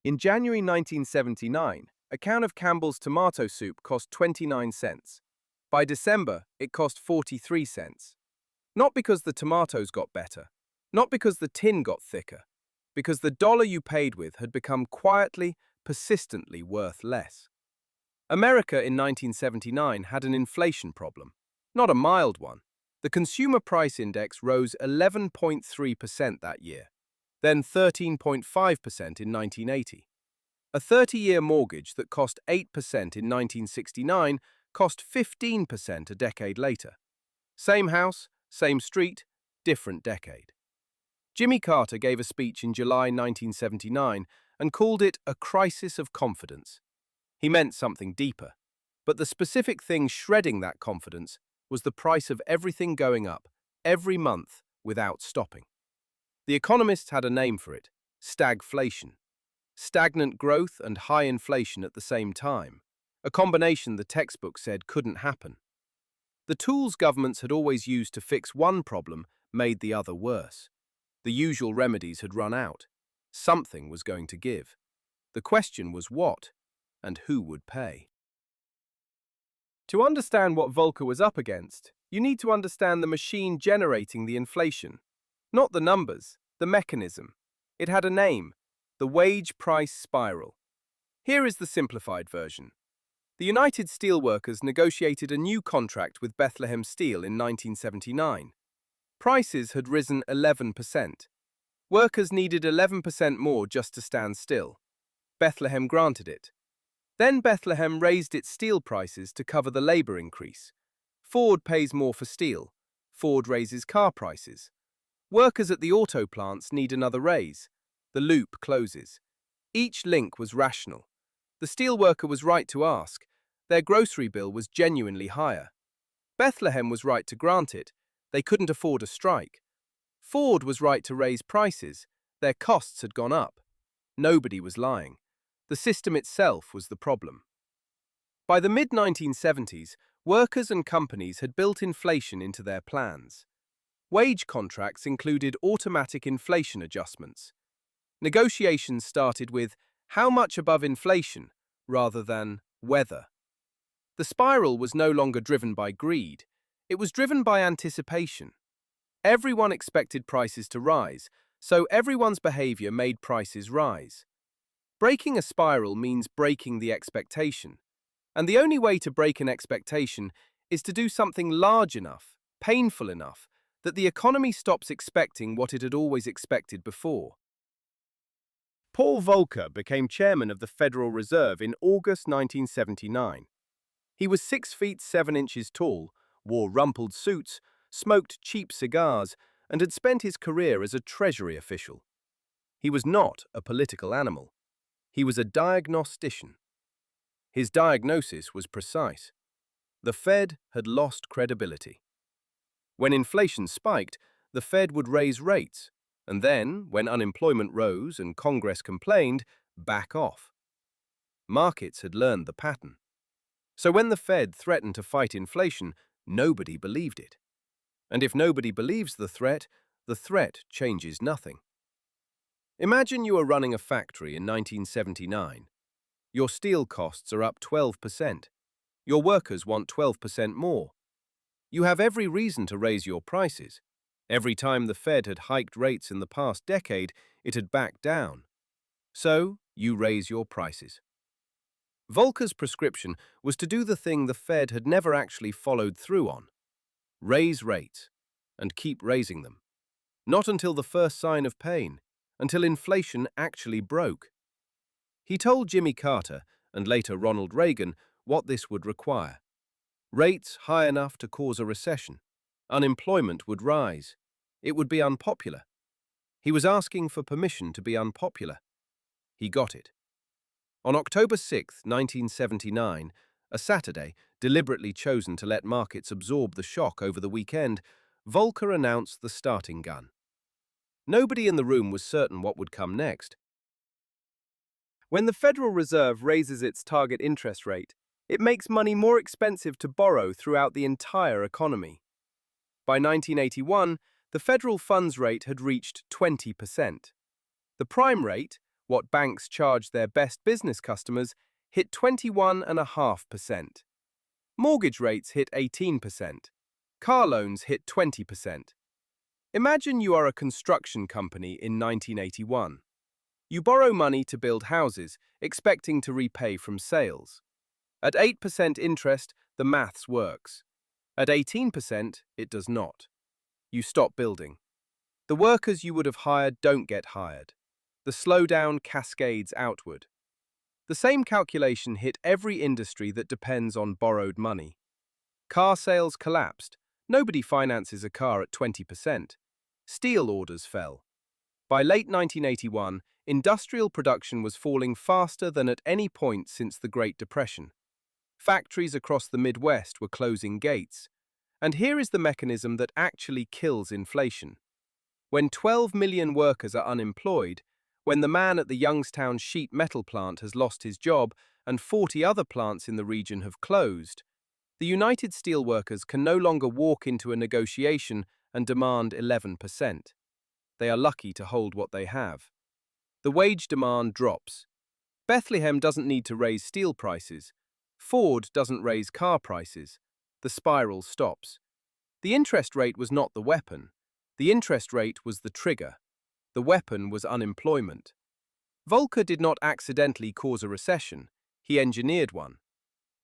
In January 1979, a can of Campbell's tomato soup cost 29 cents. By December, it cost 43 cents. Not because the tomatoes got better, not because the tin got thicker, because the dollar you paid with had become quietly, persistently worth less. America in 1979 had an inflation problem, not a mild one. The Consumer Price Index rose 11.3% that year, then 13.5% in 1980. A 30-year mortgage that cost 8% in 1969 cost 15% a decade later. Same house, same street, different decade. Jimmy Carter gave a speech in July 1979 and called it a crisis of confidence. He meant something deeper, but the specific thing shredding that confidence was the price of everything going up, every month, without stopping. The economists had a name for it: stagflation. Stagnant growth and high inflation at the same time, a combination the textbook said couldn't happen. The tools governments had always used to fix one problem made the other worse. The usual remedies had run out. Something was going to give. The question was what, and who would pay. To understand what Volcker was up against, you need to understand the machine generating the inflation. Not the numbers, the mechanism. It had a name: the wage price spiral. Here is the simplified version. The United Steelworkers negotiated a new contract with Bethlehem Steel in 1979. Prices had risen 11%. Workers needed 11% more just to stand still. Bethlehem granted it. Then Bethlehem raised its steel prices to cover the labor increase. Ford pays more for steel. Ford raises car prices. Workers at the auto plants need another raise. The loop closes. Each link was rational. The steelworker was right to ask. Their grocery bill was genuinely higher. Bethlehem was right to grant it. They couldn't afford a strike. Ford was right to raise prices. Their costs had gone up. Nobody was lying. The system itself was the problem. By the mid-1970s, workers and companies had built inflation into their plans. Wage contracts included automatic inflation adjustments. Negotiations started with how much above inflation rather than whether. The spiral was no longer driven by greed. It was driven by anticipation. Everyone expected prices to rise, so everyone's behavior made prices rise. Breaking a spiral means breaking the expectation. And the only way to break an expectation is to do something large enough, painful enough, that the economy stops expecting what it had always expected before. Paul Volcker became chairman of the Federal Reserve in August 1979. He was 6 feet 7 inches tall, wore rumpled suits, smoked cheap cigars, and had spent his career as a Treasury official. He was not a political animal. He was a diagnostician. His diagnosis was precise. The Fed had lost credibility. When inflation spiked, the Fed would raise rates, and then, when unemployment rose and Congress complained, back off. Markets had learned the pattern. So when the Fed threatened to fight inflation, nobody believed it. And if nobody believes the threat changes nothing. Imagine you are running a factory in 1979. Your steel costs are up 12%. Your workers want 12% more. You have every reason to raise your prices. Every time the Fed had hiked rates in the past decade, it had backed down. So, you raise your prices. Volcker's prescription was to do the thing the Fed had never actually followed through on: raise rates, and keep raising them. Not until the first sign of pain, until inflation actually broke. He told Jimmy Carter, and later Ronald Reagan, what this would require. Rates high enough to cause a recession. Unemployment would rise. It would be unpopular. He was asking for permission to be unpopular. He got it. On October 6, 1979, a Saturday, deliberately chosen to let markets absorb the shock over the weekend, Volcker announced the starting gun. Nobody in the room was certain what would come next. When the Federal Reserve raises its target interest rate, it makes money more expensive to borrow throughout the entire economy. By 1981, the federal funds rate had reached 20%. The prime rate, what banks charged their best business customers, hit 21.5%. Mortgage rates hit 18%. Car loans hit 20%. Imagine you are a construction company in 1981. You borrow money to build houses, expecting to repay from sales. At 8% interest, the maths works. At 18%, it does not. You stop building. The workers you would have hired don't get hired. The slowdown cascades outward. The same calculation hit every industry that depends on borrowed money. Car sales collapsed. Nobody finances a car at 20%. Steel orders fell. By late 1981, industrial production was falling faster than at any point since the Great Depression. Factories across the Midwest were closing gates. And here is the mechanism that actually kills inflation. When 12 million workers are unemployed, when the man at the Youngstown sheet metal plant has lost his job and 40 other plants in the region have closed, the United Steelworkers can no longer walk into a negotiation and demand 11%. They are lucky to hold what they have. The wage demand drops. Bethlehem doesn't need to raise steel prices. Ford doesn't raise car prices. The spiral stops. The interest rate was not the weapon. The interest rate was the trigger. The weapon was unemployment. Volcker did not accidentally cause a recession. He engineered one.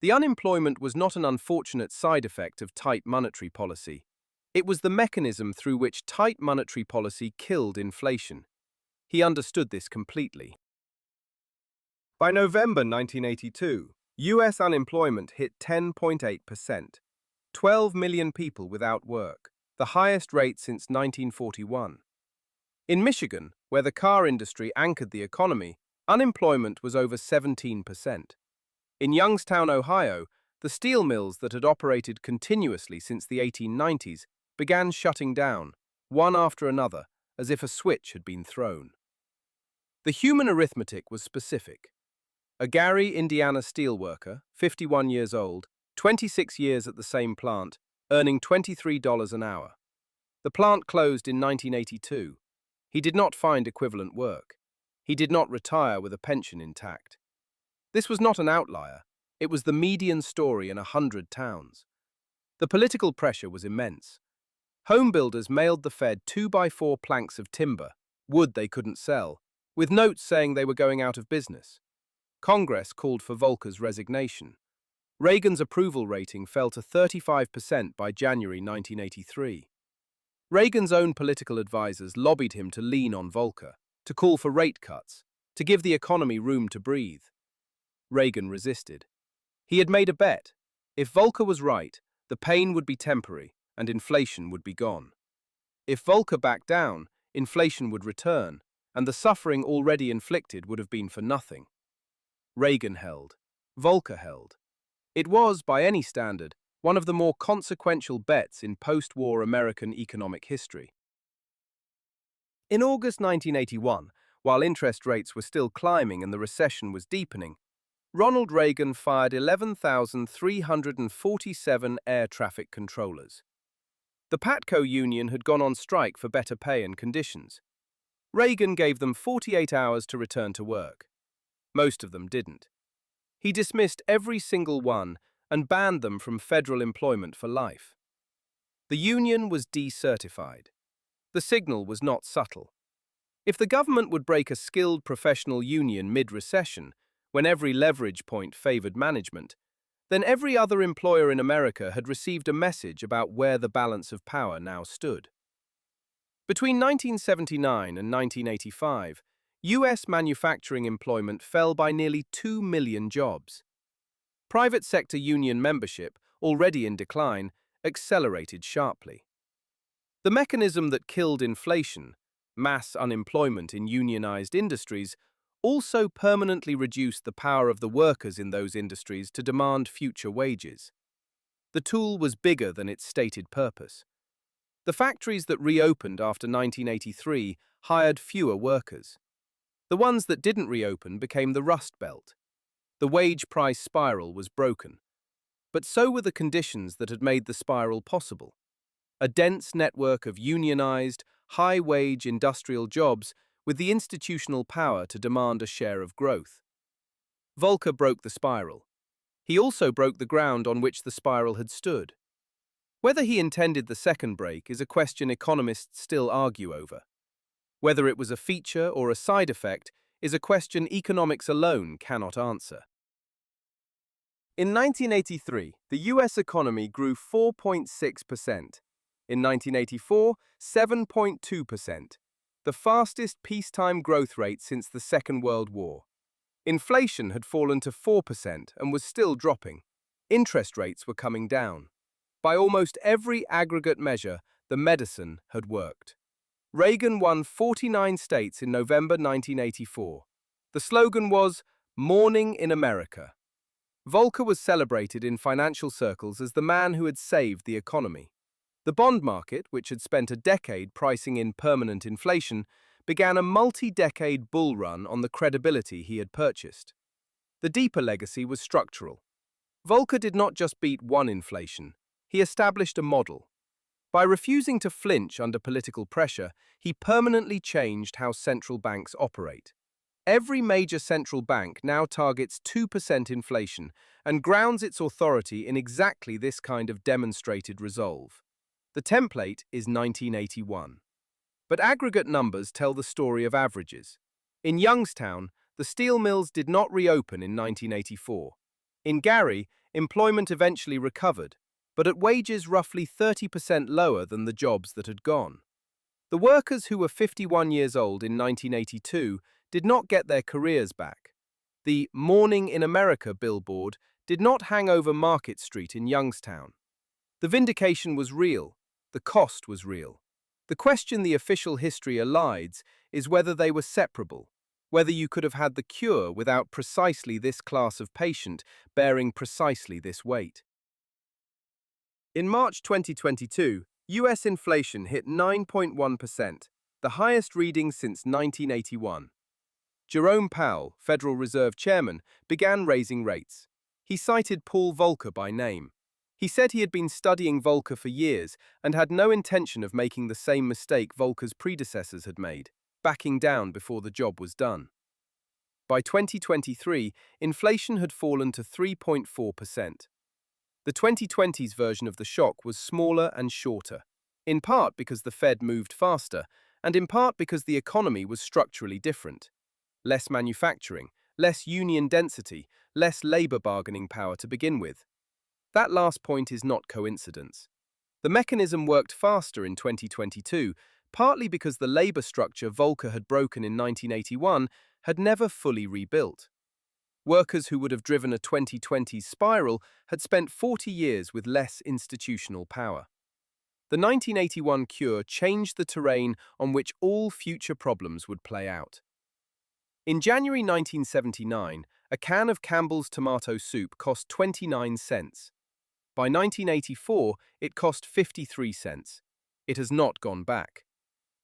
The unemployment was not an unfortunate side effect of tight monetary policy. It was the mechanism through which tight monetary policy killed inflation. He understood this completely. By November 1982, US unemployment hit 10.8%. 12 million people without work, the highest rate since 1941. In Michigan, where the car industry anchored the economy, unemployment was over 17%. In Youngstown, Ohio, the steel mills that had operated continuously since the 1890s began shutting down, one after another, as if a switch had been thrown. The human arithmetic was specific. A Gary, Indiana steelworker, 51 years old, 26 years at the same plant, earning $23 an hour. The plant closed in 1982. He did not find equivalent work. He did not retire with a pension intact. This was not an outlier. It was the median story in 100 towns. The political pressure was immense. Home builders mailed the Fed 2x4 planks of timber, wood they couldn't sell, with notes saying they were going out of business. Congress called for Volcker's resignation. Reagan's approval rating fell to 35% by January 1983. Reagan's own political advisors lobbied him to lean on Volcker, to call for rate cuts, to give the economy room to breathe. Reagan resisted. He had made a bet. If Volcker was right, the pain would be temporary and inflation would be gone. If Volcker backed down, inflation would return, and the suffering already inflicted would have been for nothing. Reagan held. Volcker held. It was, by any standard, one of the more consequential bets in post-war American economic history. In August 1981, while interest rates were still climbing and the recession was deepening, Ronald Reagan fired 11,347 air traffic controllers. The PATCO union had gone on strike for better pay and conditions. Reagan gave them 48 hours to return to work. Most of them didn't. He dismissed every single one and banned them from federal employment for life. The union was decertified. The signal was not subtle. If the government would break a skilled professional union mid-recession, when every leverage point favored management, then every other employer in America had received a message about where the balance of power now stood. Between 1979 and 1985, US manufacturing employment fell by nearly 2 million jobs. Private sector union membership, already in decline, accelerated sharply. The mechanism that killed inflation, mass unemployment in unionized industries, also permanently reduced the power of the workers in those industries to demand future wages. The tool was bigger than its stated purpose. The factories that reopened after 1983 hired fewer workers. The ones that didn't reopen became the Rust Belt. The wage-price spiral was broken. But so were the conditions that had made the spiral possible. A dense network of unionized, high-wage industrial jobs with the institutional power to demand a share of growth. Volcker broke the spiral. He also broke the ground on which the spiral had stood. Whether he intended the second break is a question economists still argue over. Whether it was a feature or a side effect is a question economics alone cannot answer. In 1983, the US economy grew 4.6%. In 1984, 7.2%, the fastest peacetime growth rate since the Second World War. Inflation had fallen to 4% and was still dropping. Interest rates were coming down. By almost every aggregate measure, the medicine had worked. Reagan won 49 states in November 1984. The slogan was, "Morning in America." Volcker was celebrated in financial circles as the man who had saved the economy. The bond market, which had spent a decade pricing in permanent inflation, began a multi-decade bull run on the credibility he had purchased. The deeper legacy was structural. Volcker did not just beat one inflation, he established a model. By refusing to flinch under political pressure, he permanently changed how central banks operate. Every major central bank now targets 2% inflation and grounds its authority in exactly this kind of demonstrated resolve. The template is 1981. But aggregate numbers tell the story of averages. In Youngstown, the steel mills did not reopen in 1984. In Gary, employment eventually recovered, but at wages roughly 30% lower than the jobs that had gone. The workers who were 51 years old in 1982 did not get their careers back. The "Morning in America" billboard did not hang over Market Street in Youngstown. The vindication was real. The cost was real. The question the official history elides is whether they were separable, whether you could have had the cure without precisely this class of patient bearing precisely this weight. In March 2022, US inflation hit 9.1%, the highest reading since 1981. Jerome Powell, Federal Reserve Chairman, began raising rates. He cited Paul Volcker by name. He said he had been studying Volcker for years and had no intention of making the same mistake Volcker's predecessors had made, backing down before the job was done. By 2023, inflation had fallen to 3.4%. The 2020s version of the shock was smaller and shorter, in part because the Fed moved faster, and in part because the economy was structurally different. Less manufacturing, less union density, less labor bargaining power to begin with. That last point is not coincidence. The mechanism worked faster in 2022, partly because the labor structure Volcker had broken in 1981 had never fully rebuilt. Workers who would have driven a 2020s spiral had spent 40 years with less institutional power. The 1981 cure changed the terrain on which all future problems would play out. In January 1979, a can of Campbell's tomato soup cost 29 cents. By 1984, it cost 53 cents. It has not gone back.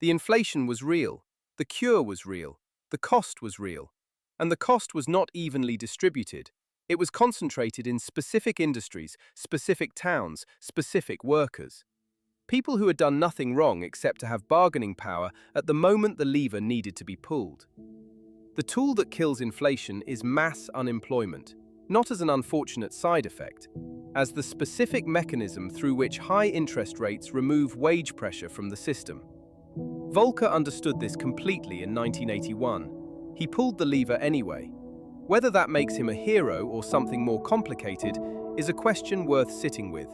The inflation was real, the cure was real, the cost was real. And the cost was not evenly distributed. It was concentrated in specific industries, specific towns, specific workers. People who had done nothing wrong except to have bargaining power at the moment the lever needed to be pulled. The tool that kills inflation is mass unemployment, not as an unfortunate side effect, as the specific mechanism through which high interest rates remove wage pressure from the system. Volcker understood this completely in 1981. He pulled the lever anyway. Whether that makes him a hero or something more complicated is a question worth sitting with.